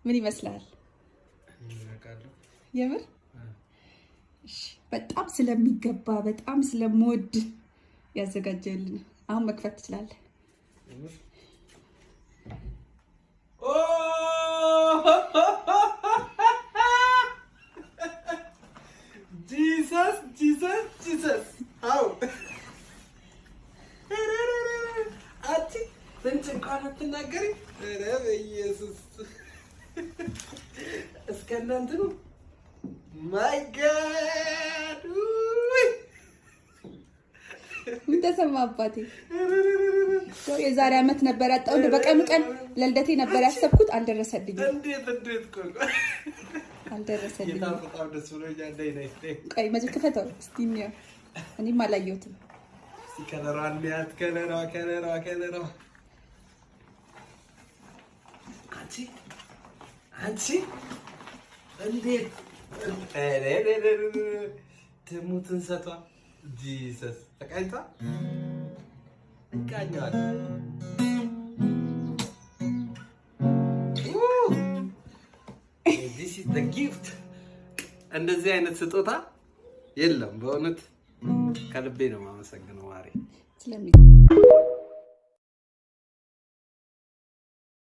ምን ይመስላል? የምር እሺ በጣም ስለሚገባ በጣም ስለምወድ ያዘጋጀልን አሁን መክፈት ትችላለህ። Jesus አው አቲ እንኳን አትናገሪ ኧረ በኢየሱስ እስከናንተኑ ማይ ጋድ ምን ተሰማ አባቴ? የዛሬ አመት ነበር ያጣው በቀኑ ቀን ለልደቴ ነበር ያሰብኩት አልደረሰልኝም። እንዴት ቆይ አልደረሰልኝም። በጣም ደስ ብሎኛል። ነይ ቆይ መቼም ክፈተው እስቲ እንየው። እኔም አላየሁትም። ከለሯ እንዴት ከለሯ አንቺ እንዴት ትሙትን ሰቷ ጂሰስ ተቃይታ እንቃኛዋል። this is the gift እንደዚህ አይነት ስጦታ የለም። በእውነት ከልቤ ነው የማመሰግነው ማሪ ስለሚ